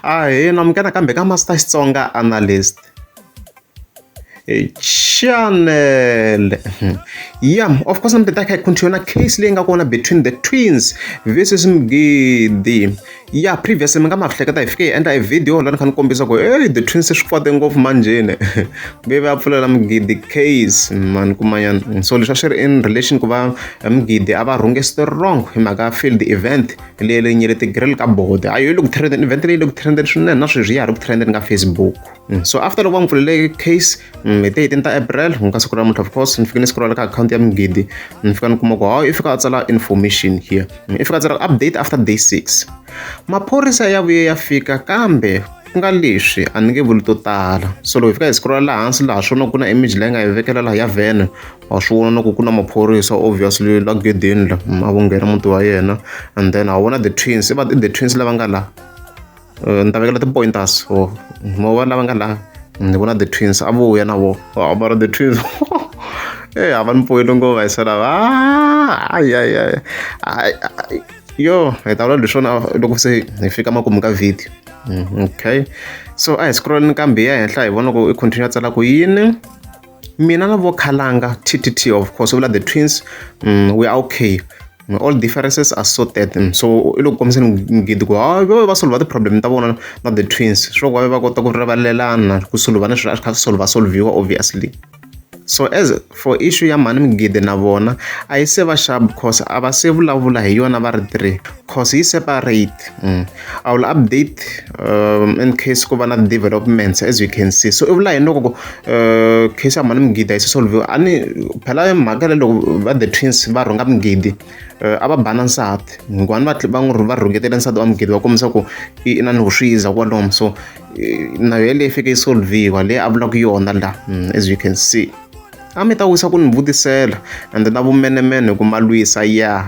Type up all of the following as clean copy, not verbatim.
Ahee, namukela kambe ka Master Xitsonga Analyst. Channel. Yeah, of course, I'm the I continue case laying up between the twins versus Mgidi. Yeah, previously I'm going to and a video and can come hey, the twins is kwate ngopfu manjene. Baby up for Mgidi case man kumayan. So let's share in relation kuba Mgidi aba wrongest wrong. Maga failed the event. Lele nyerete grill ka board. I look trending event look trending na share look trending na Facebook. So after the one for the case, date in April, of course, and finish scroll account ya Mgidi. If you can if you got information here. If you got update after day 6. Maphorisa ya vuye ya fika kambe nga leswi a ni nge vuli to tala. So loko hi fika hi scroll laha hansi laha swona ku na image leyi nga hi vekela laha ya van wa swi vona ku na maphorisa obviously la gedeni la a vo nghena muti wa yena, and then I vona the twins the twins lava nga laha ni ta vekela ti-pointers mo va lava nga laha ni vona the twins a vuya na vo mara the twins a va ni poyile ngopfu hi sala yo hi ta vula leswona loko se hi fika makumu ka video. Okay, so a hi scroll kambe ya henhla hi vona ku i continue tsala ku yini. Mina na vo khalanga TTT, of course vula the twins we are okay, all differences are sorted. So loko kombiseni Mgidi ku va solve the problem ta vona na the twins swo ku va kota ku rivalelana ku solve na swilo a swi kha swi solviwa obviously. So as for issue ya mani Mgidi na vona a yi se va sharp because a va se vulavula hi yona va ri 3 cause yi separate. I will update in case ku va na developments as you can see. So i vula yini loko case ya mani Mgidi a yi se solviwa a ni phela mhaka loko va the twins va rhunga Mgidi a va bana nsati ngwani va rhungetele nsati wa Mgidi va kombisa ku i na ni vuxiza kwalomu. So na yele yi fike yi solviwa leyi a vulaka yona la as you can see. A mi ta wisa ku ni vutisela and na vumenemene ku malwisa ya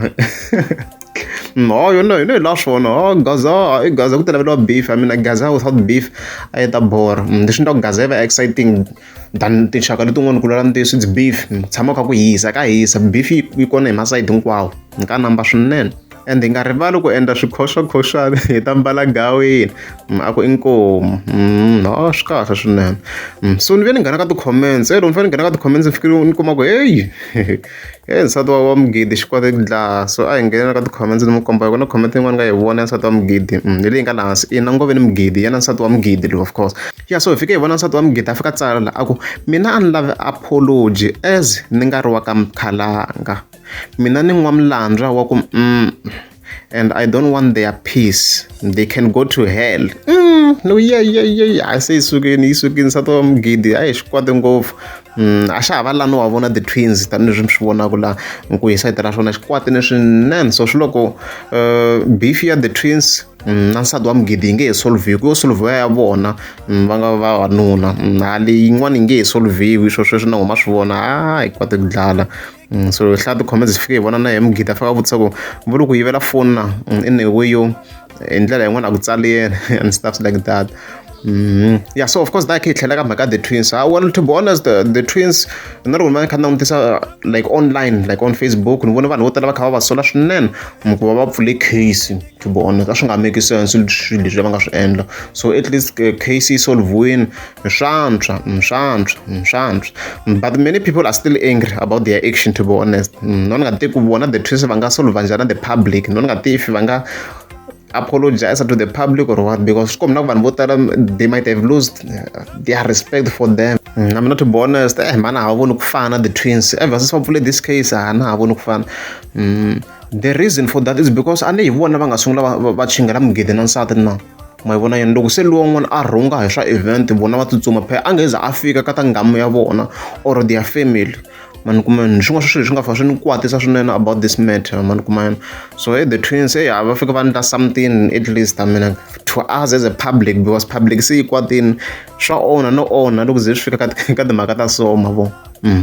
no no la swona gaza ku telaveliwa beef. I mean gaza without beef a yi ta bora. Leswi ni gaza yi va exciting than tinxaka letin'wana ku lala ntiyiso it's beef. Tshama ka ku hisa ka hisa beef yi kona hi masayiti hinkwawo ni ka namba swinene. And hi nga rivali ku endla swikhoxwakhoxwana hi ta mbala gawini a ku inkomu no swi kahle swinene. So ni ve ni nghena ka ti-comments loko ni fanele ni nghena ka ti-comments ni fikile ni kuma ku hey nsati wa Mgidi xi kwate ku dlaya. So a hi nghena ka ti-comments ni mu komba hi ku na comment yin'wana nga hi vona ya nsati wa Mgidi hi leyi nga laha hansi ina ngoveni Mgidi yena nsati wa Mgidi of course. Yeah, so hi fike hi vona nsati wa Mgidi a fika tsala la a ku mina a ni lave apology as ni nga ri wa ka Mkhalanga. Mina ni n'wamlandra wa ku and I don't want their peace. They can go to hell. No, yeah. I say isukeni nsati wa Mgidi a hi xi kwate ngopfu. A xa ha va lani wa vona the twins tanihileswi mi swi vonaka laha ku hi sayiti ra swona xi kwatini swinene. So swi loko beef ya the twins na nsati wa Mgidi yi nge he solviwi ku yo solviwa ya vona va nga vavanuna hali yin'wana yi nge he solviwi sweswi na huma swi vona hi kwate ku dlala. So hi hlaya ti-comments hi fike hi vona na hi Mgidi a fika a vutisa ku vuli ku yivela foni na in a way yo hi ndlela yin'wana a ku tsali yena and stuff like that. Yeah, so of course that khe tlhela ka mhaka the twins. Well, to be honest, the twins na loko mani kha na n'witisa like online like on Facebook ni vona vanhu vo tala va kha va va sola swinene ku va va pfule case. To be honest a swi nga make sense swilo leswi va nga swi endla. So at least case yi solviwini swantswa. But many people are still angry about their action, to be honest. No ni nga tivi ku vona the twins va nga solva njhani the public. No ni nga tivi if va nga apologize to the public or what, because they might have lost their respect for them. I'm not to be honest, man, I want to fan the twins. Ever since hopefully this case, I want to fan. The reason for that is because I know one of us watching Mgidi na nsati na. Ma vona yena loko se luwan'wana a rhunga hi swa event vona va tsutsuma phela a ngeza a fika ka ta ngamu ya vona or their family. Man kuma swin'wana swi leswi nga fa swi ni kwatisa swinene about this matter man kuma. So the twins va fika va endla something at least I mean to us as a public, because public se yi kwatini swa ona no ona loko ze swi fika ka timhaka ta so ma vo.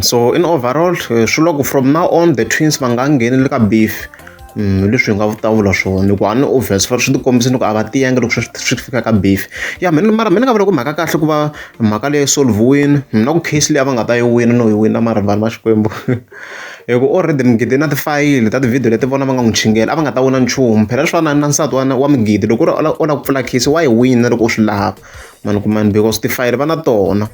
So in overall swi loko from now on the twins va nga ngheneli ka beef. Leswi hi nga vutavula swona hikuva a ni obvious swi ti kombisa loko a va tiyangi loko swi fika ka beef. Yeah, mara mina nga vula ku mhaka kahle ku va mhaka leyi solviwini na ku case leyi a va nga ta yi wina no yi wina mara vanhu va Xikwembu hi ku already Mgidi na tifayili ta tivhidiyo leti vona va nga n'wi chingela a va nga ta vona nchumu phela swi fana na nsati wa Mgidi loko u lava ku pfula khisi wa yi wina loko u swi lava mani ku mani because tifayili va na tona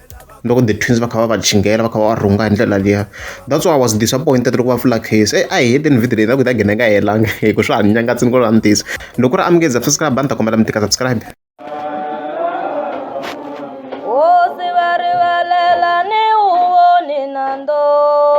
loko the twins va kha va va chingela va kha va rhunga hi ndlela liya. That's why I was disappointed loko va pfula case a hi heteni vhidiyo leyi na ku ta gina nga helanga hi ku swa ha nyangatsini ku ri a ni tisa loko ku ri a Mgidi subscribe a ni ta kombela mi tika subscribe. Nando